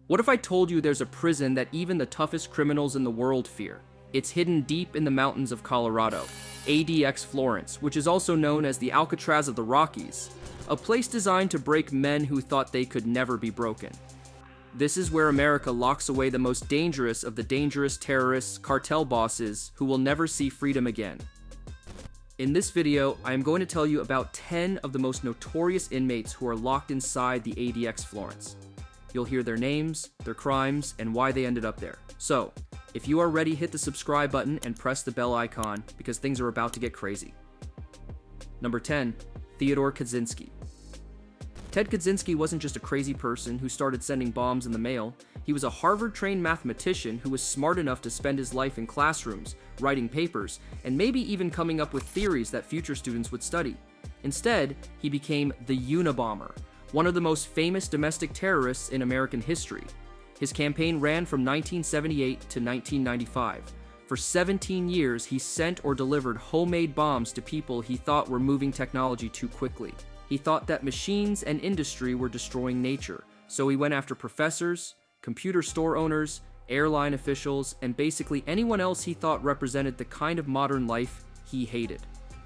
What if I told you there's a prison that even the toughest criminals in the world fear? It's hidden deep in the mountains of Colorado, ADX Florence, which is also known as the Alcatraz of the Rockies, a place designed to break men who thought they could never be broken. This is where America locks away the most dangerous of the dangerous terrorists, cartel bosses, who will never see freedom again. In this video, I am going to tell you about 10 of the most notorious inmates who are locked inside the ADX Florence. You'll hear their names, their crimes, and why they ended up there. So, if you are ready, hit the subscribe button and press the bell icon because things are about to get crazy. Number 10, Theodore Kaczynski. Ted Kaczynski wasn't just a crazy person who started sending bombs in the mail. He was a Harvard-trained mathematician who was smart enough to spend his life in classrooms, writing papers, and maybe even coming up with theories that future students would study. Instead, he became the Unabomber, one of the most famous domestic terrorists in American history. His campaign ran from 1978 to 1995. For 17 years, he sent or delivered homemade bombs to people he thought were moving technology too quickly. He thought that machines and industry were destroying nature, so he went after professors, computer store owners, airline officials, and basically anyone else he thought represented the kind of modern life he hated.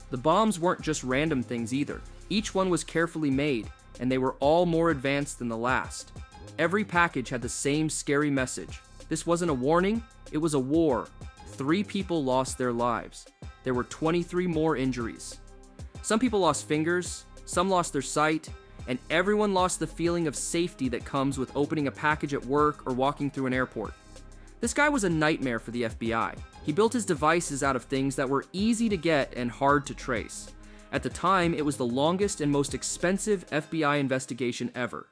The bombs weren't just random things either. Each one was carefully made, and they were all more advanced than the last. Every package had the same scary message. This wasn't a warning, it was a war. 3 people lost their lives. There were 23 more injuries. Some people lost fingers, some lost their sight, and everyone lost the feeling of safety that comes with opening a package at work or walking through an airport. This guy was a nightmare for the FBI. He built his devices out of things that were easy to get and hard to trace. At the time, it was the longest and most expensive FBI investigation ever.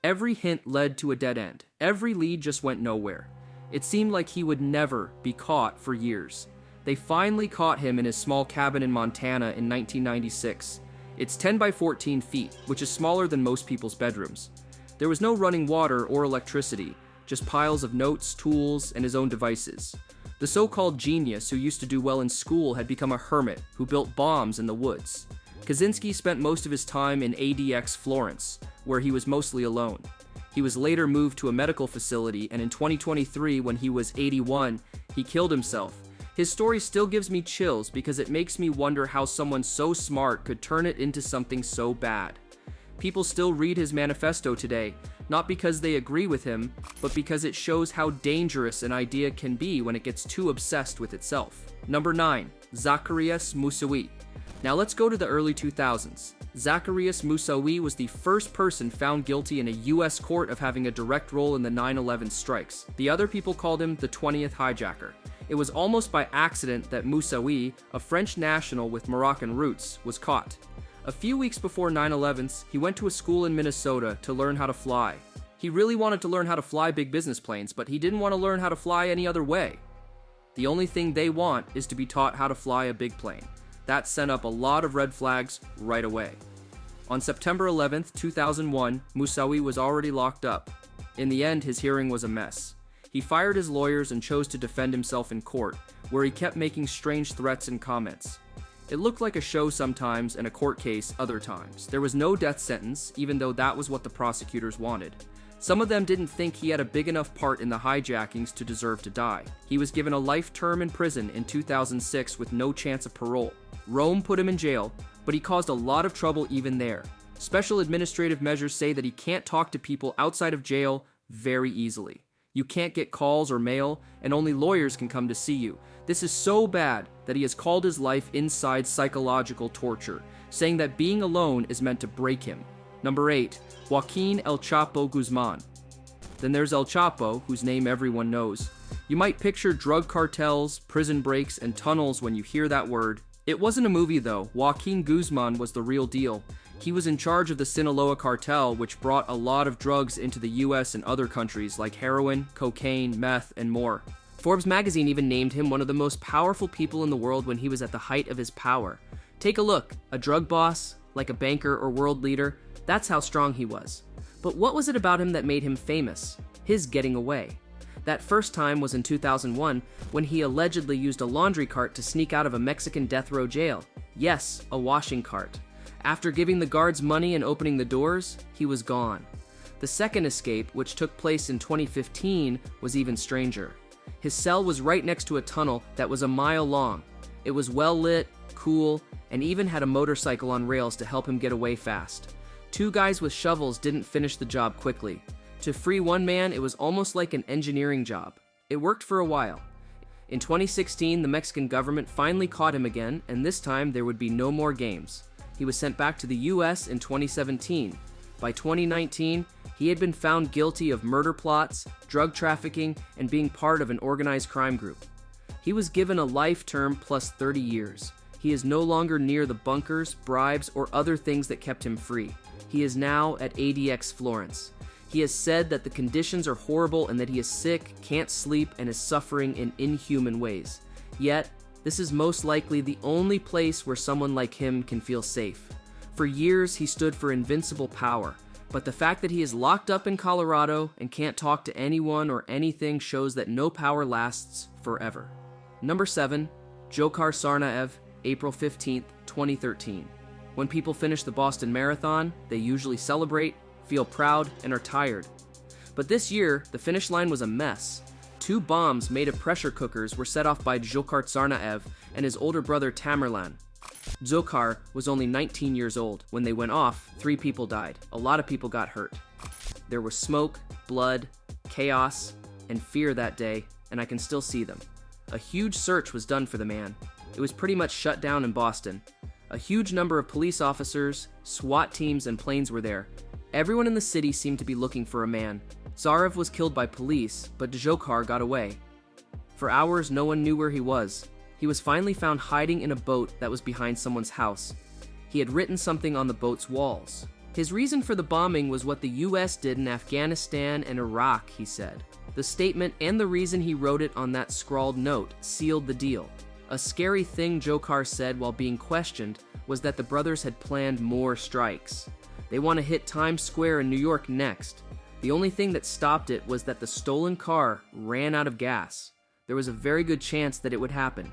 Every hint led to a dead end. Every lead just went nowhere. It seemed like he would never be caught for years. They finally caught him in his small cabin in Montana in 1996. It's 10 by 14 feet, which is smaller than most people's bedrooms. There was no running water or electricity, just piles of notes, tools, and his own devices. The so-called genius who used to do well in school had become a hermit who built bombs in the woods. Kaczynski spent most of his time in ADX Florence, where he was mostly alone. He was later moved to a medical facility, and in 2023, when he was 81, he killed himself. His story still gives me chills because it makes me wonder how someone so smart could turn it into something so bad. People still read his manifesto today, not because they agree with him, but because it shows how dangerous an idea can be when it gets too obsessed with itself. Number 9, Zacarias Moussaoui. Now let's go to the early 2000s. Zacarias Moussaoui was the first person found guilty in a US court of having a direct role in the 9/11 strikes. The other people called him the 20th hijacker. It was almost by accident that Moussaoui, a French national with Moroccan roots, was caught. A few weeks before 9/11, he went to a school in Minnesota to learn how to fly. He really wanted to learn how to fly big business planes, but he didn't want to learn how to fly any other way. The only thing they want is to be taught how to fly a big plane. That sent up a lot of red flags right away. On September 11th, 2001, Moussaoui was already locked up. In the end, his hearing was a mess. He fired his lawyers and chose to defend himself in court, where he kept making strange threats and comments. It looked like a show sometimes and a court case other times. There was no death sentence, even though that was what the prosecutors wanted. Some of them didn't think he had a big enough part in the hijackings to deserve to die. He was given a life term in prison in 2006 with no chance of parole. Rome put him in jail, but he caused a lot of trouble even there. Special administrative measures say that he can't talk to people outside of jail very easily. You can't get calls or mail, and only lawyers can come to see you. This is so bad that he has called his life inside psychological torture, saying that being alone is meant to break him. Number 8, Joaquin El Chapo Guzman. Then there's El Chapo, whose name everyone knows. You might picture drug cartels, prison breaks, and tunnels when you hear that word. It wasn't a movie though. Joaquin Guzman was the real deal. He was in charge of the Sinaloa cartel, which brought a lot of drugs into the US and other countries like heroin, cocaine, meth, and more. Forbes magazine even named him one of the most powerful people in the world when he was at the height of his power. Take a look, a drug boss, like a banker or world leader, that's how strong he was. But what was it about him that made him famous? His getting away. That first time was in 2001, when he allegedly used a laundry cart to sneak out of a Mexican death row jail. Yes, a washing cart. After giving the guards money and opening the doors, he was gone. The second escape, which took place in 2015, was even stranger. His cell was right next to a tunnel that was a mile long. It was well lit, cool, and even had a motorcycle on rails to help him get away fast. Two guys with shovels didn't finish the job quickly. To free one man, it was almost like an engineering job. It worked for a while. In 2016, the Mexican government finally caught him again, and this time there would be no more games. He was sent back to the US in 2017. By 2019, he had been found guilty of murder plots, drug trafficking, and being part of an organized crime group. He was given a life term plus 30 years. He is no longer near the bunkers, bribes, or other things that kept him free. He is now at ADX Florence. He has said that the conditions are horrible and that he is sick, can't sleep, and is suffering in inhuman ways. Yet, this is most likely the only place where someone like him can feel safe. For years, he stood for invincible power, but the fact that he is locked up in Colorado and can't talk to anyone or anything shows that no power lasts forever. Number 7, Dzhokhar Tsarnaev, April 15, 2013. When people finish the Boston Marathon, they usually celebrate, feel proud, and are tired. But this year, the finish line was a mess. 2 bombs made of pressure cookers were set off by Dzhokhar Tsarnaev and his older brother Tamerlan. Dzhokhar was only 19 years old. When they went off, 3 people died. A lot of people got hurt. There was smoke, blood, chaos, and fear that day, and I can still see them. A huge search was done for the man. It was pretty much shut down in Boston. A huge number of police officers, SWAT teams, and planes were there. Everyone in the city seemed to be looking for a man. Tsarnaev was killed by police, but Dzhokhar got away. For hours, no one knew where he was. He was finally found hiding in a boat that was behind someone's house. He had written something on the boat's walls. His reason for the bombing was what the US did in Afghanistan and Iraq, he said. The statement and the reason he wrote it on that scrawled note sealed the deal. A scary thing Dzhokhar said while being questioned was that the brothers had planned more strikes. They want to hit Times Square in New York next. The only thing that stopped it was that the stolen car ran out of gas. There was a very good chance that it would happen.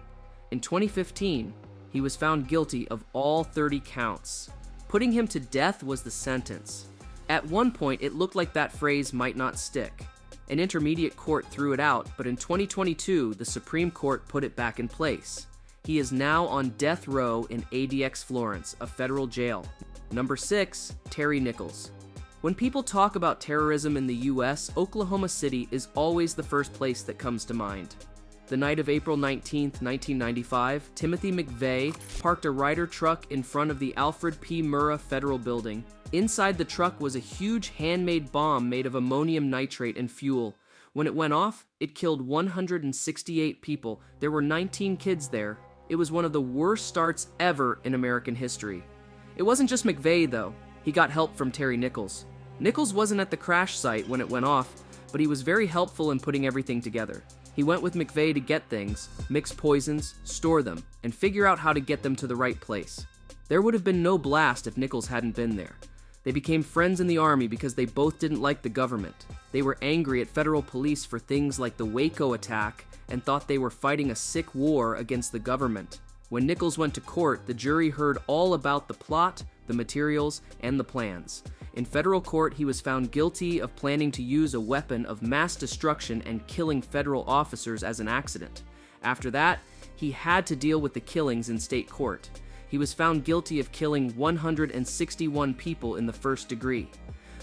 In 2015, he was found guilty of all 30 counts. Putting him to death was the sentence. At one point, it looked like that phrase might not stick. An intermediate court threw it out, but in 2022, the Supreme Court put it back in place. He is now on death row in ADX Florence, a federal jail. Number 6, Terry Nichols. When people talk about terrorism in the US, Oklahoma City is always the first place that comes to mind. The night of April 19, 1995, Timothy McVeigh parked a Ryder truck in front of the Alfred P. Murrah Federal Building. Inside the truck was a huge handmade bomb made of ammonium nitrate and fuel. When it went off, it killed 168 people. There were 19 kids there. It was one of the worst starts ever in American history. It wasn't just McVeigh, though. He got help from Terry Nichols. Nichols wasn't at the crash site when it went off, but he was very helpful in putting everything together. He went with McVeigh to get things, mix poisons, store them, and figure out how to get them to the right place. There would have been no blast if Nichols hadn't been there. They became friends in the Army because they both didn't like the government. They were angry at federal police for things like the Waco attack and thought they were fighting a sick war against the government. When Nichols went to court, the jury heard all about the plot, the materials, and the plans. In federal court, he was found guilty of planning to use a weapon of mass destruction and killing federal officers as an accident. After that, he had to deal with the killings in state court. He was found guilty of killing 161 people in the first degree.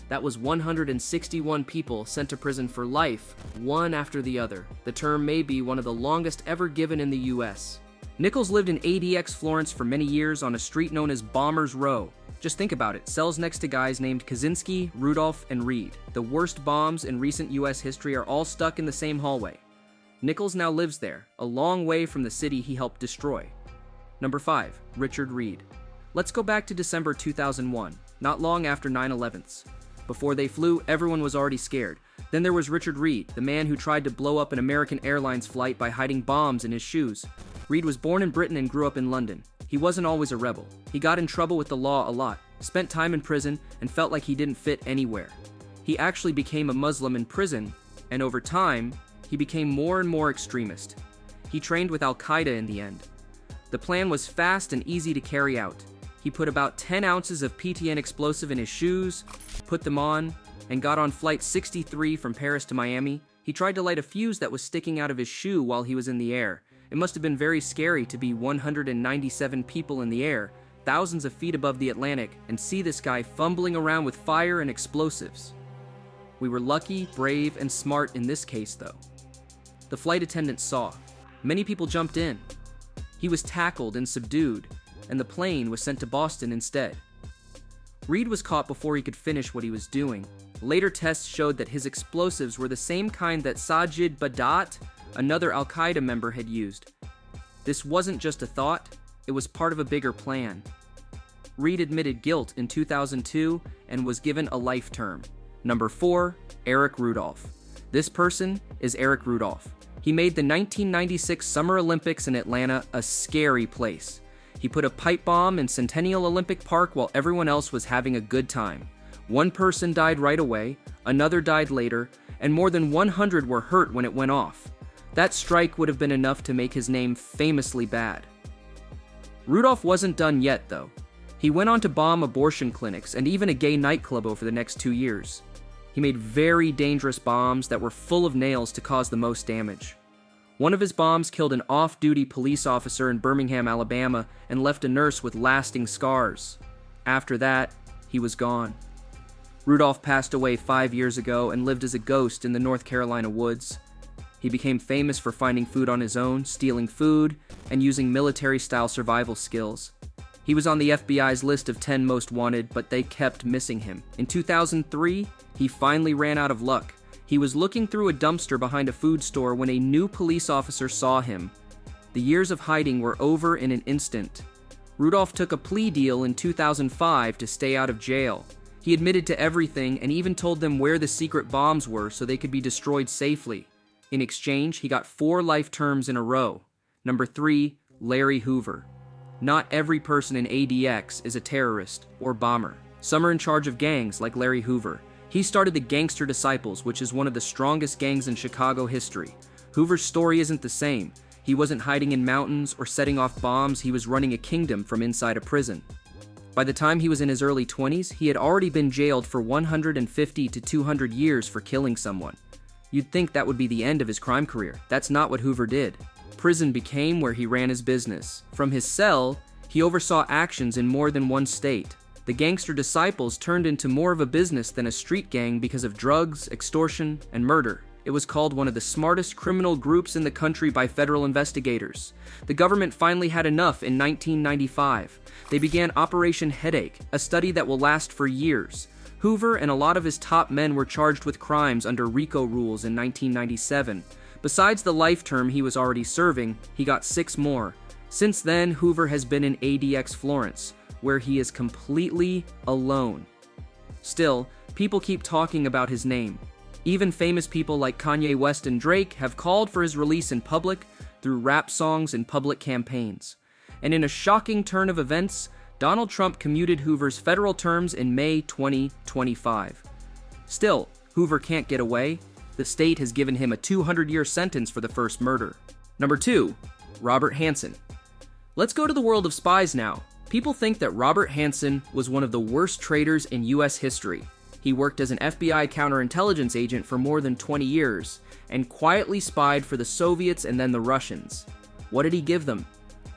That was 161 people sent to prison for life, one after the other. The term may be one of the longest ever given in the US. Nichols lived in ADX Florence for many years on a street known as Bombers Row. Just think about it, cells next to guys named Kaczynski, Rudolph, and Reed. The worst bombs in recent US history are all stuck in the same hallway. Nichols now lives there, a long way from the city he helped destroy. Number 5, Richard Reed. Let's go back to December 2001, not long after 9/11s. Before they flew, everyone was already scared. Then there was Richard Reed, the man who tried to blow up an American Airlines flight by hiding bombs in his shoes. Reed was born in Britain and grew up in London. He wasn't always a rebel. He got in trouble with the law a lot, spent time in prison, and felt like he didn't fit anywhere. He actually became a Muslim in prison, and over time, he became more and more extremist. He trained with Al-Qaeda in the end. The plan was fast and easy to carry out. He put about 10 ounces of PTN explosive in his shoes, put them on, and got on Flight 63 from Paris to Miami, he tried to light a fuse that was sticking out of his shoe while he was in the air. It must have been very scary to be 197 people in the air, thousands of feet above the Atlantic, and see this guy fumbling around with fire and explosives. We were lucky, brave, and smart in this case, though. The flight attendant saw. Many people jumped in. He was tackled and subdued, and the plane was sent to Boston instead. Reed was caught before he could finish what he was doing. Later tests showed that his explosives were the same kind that Sajid Badat, another Al-Qaeda member, had used. This wasn't just a thought, it was part of a bigger plan. Reed admitted guilt in 2002 and was given a life term. Number 4, Eric Rudolph. This person is Eric Rudolph. He made the 1996 Summer Olympics in Atlanta a scary place. He put a pipe bomb in Centennial Olympic Park while everyone else was having a good time. One person died right away, another died later, and more than 100 were hurt when it went off. That strike would have been enough to make his name famously bad. Rudolph wasn't done yet, though. He went on to bomb abortion clinics and even a gay nightclub over the next 2 years. He made very dangerous bombs that were full of nails to cause the most damage. One of his bombs killed an off-duty police officer in Birmingham, Alabama, and left a nurse with lasting scars. After that, he was gone. Rudolph passed away 5 years ago and lived as a ghost in the North Carolina woods. He became famous for finding food on his own, stealing food, and using military-style survival skills. He was on the FBI's list of 10 most wanted, but they kept missing him. In 2003, he finally ran out of luck. He was looking through a dumpster behind a food store when a new police officer saw him. The years of hiding were over in an instant. Rudolph took a plea deal in 2005 to stay out of jail. He admitted to everything and even told them where the secret bombs were so they could be destroyed safely. In exchange, he got 4 life terms in a row. Number 3, Larry Hoover. Not every person in ADX is a terrorist or bomber. Some are in charge of gangs like Larry Hoover. He started the Gangster Disciples, which is one of the strongest gangs in Chicago history. Hoover's story isn't the same. He wasn't hiding in mountains or setting off bombs, he was running a kingdom from inside a prison. By the time he was in his early 20s, he had already been jailed for 150 to 200 years for killing someone. You'd think that would be the end of his crime career. That's not what Hoover did. Prison became where he ran his business. From his cell, he oversaw actions in more than one state. The Gangster Disciples turned into more of a business than a street gang because of drugs, extortion, and murder. It was called one of the smartest criminal groups in the country by federal investigators. The government finally had enough in 1995. They began Operation Headache, a study that will last for years. Hoover and a lot of his top men were charged with crimes under RICO rules in 1997. Besides the life term he was already serving, he got 6 more. Since then, Hoover has been in ADX Florence, where he is completely alone. Still, people keep talking about his name. Even famous people like Kanye West and Drake have called for his release in public through rap songs and public campaigns. And in a shocking turn of events, Donald Trump commuted Hoover's federal terms in May 2025. Still, Hoover can't get away. The state has given him a 200-year sentence for the first murder. Number 2, Robert Hanssen. Let's go to the world of spies now. People think that Robert Hanssen was one of the worst traitors in US history. He worked as an FBI counterintelligence agent for more than 20 years, and quietly spied for the Soviets and then the Russians. What did he give them?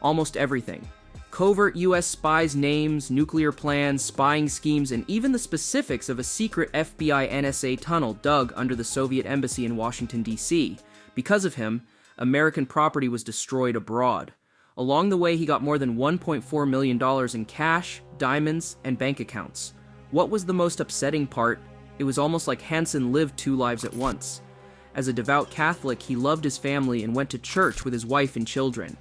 Almost everything. Covert US spies' names, nuclear plans, spying schemes, and even the specifics of a secret FBI NSA tunnel dug under the Soviet embassy in Washington, D.C. Because of him, American property was destroyed abroad. Along the way, he got more than $1.4 million in cash, diamonds, and bank accounts. What was the most upsetting part? It was almost like Hanssen lived 2 lives at once. As a devout Catholic, he loved his family and went to church with his wife and children.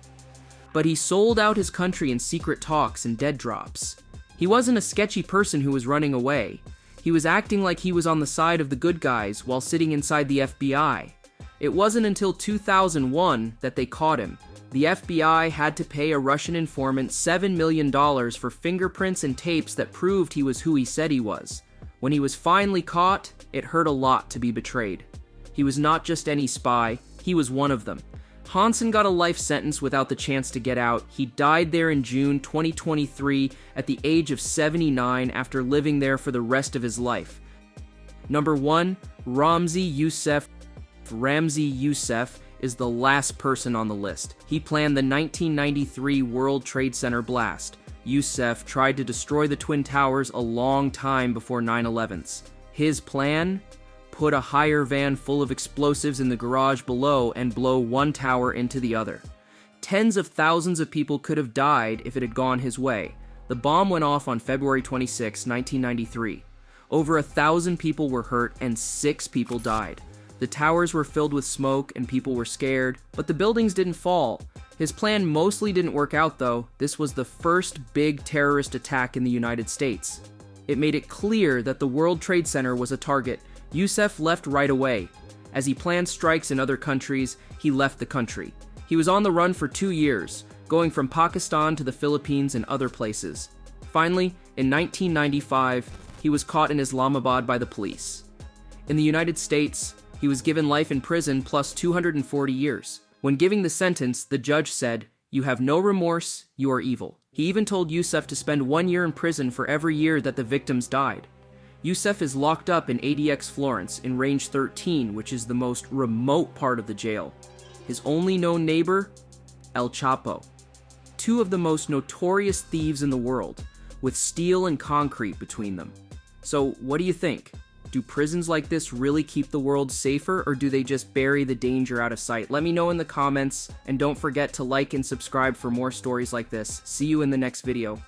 But he sold out his country in secret talks and dead drops. He wasn't a sketchy person who was running away. He was acting like he was on the side of the good guys while sitting inside the FBI. It wasn't until 2001 that they caught him. The FBI had to pay a Russian informant $7 million for fingerprints and tapes that proved he was who he said he was. When he was finally caught, it hurt a lot to be betrayed. He was not just any spy, he was one of them. Hanssen got a life sentence without the chance to get out. He died there in June 2023 at the age of 79 after living there for the rest of his life. Number 1, Ramzi Youssef. Ramzi Youssef is the last person on the list. He planned the 1993 World Trade Center blast. Youssef tried to destroy the Twin Towers a long time before 9/11's. His plan? Put a hire van full of explosives in the garage below and blow one tower into the other. Tens of thousands of people could have died if it had gone his way. The bomb went off on February 26, 1993. Over 1,000 people were hurt and 6 people died. The towers were filled with smoke and people were scared, but the buildings didn't fall. His plan mostly didn't work out though. This was the first big terrorist attack in the United States. It made it clear that the World Trade Center was a target. Youssef left right away. As he planned strikes in other countries, he left the country. He was on the run for 2 years, going from Pakistan to the Philippines and other places. Finally, in 1995, he was caught in Islamabad by the police. In the United States, he was given life in prison plus 240 years. When giving the sentence, the judge said, "You have no remorse, you are evil." He even told Youssef to spend 1 year in prison for every year that the victims died. Youssef is locked up in ADX Florence in Range 13, which is the most remote part of the jail. His only known neighbor? El Chapo. 2 of the most notorious thieves in the world, with steel and concrete between them. So, what do you think? Do prisons like this really keep the world safer, or do they just bury the danger out of sight? Let me know in the comments, and don't forget to like and subscribe for more stories like this. See you in the next video.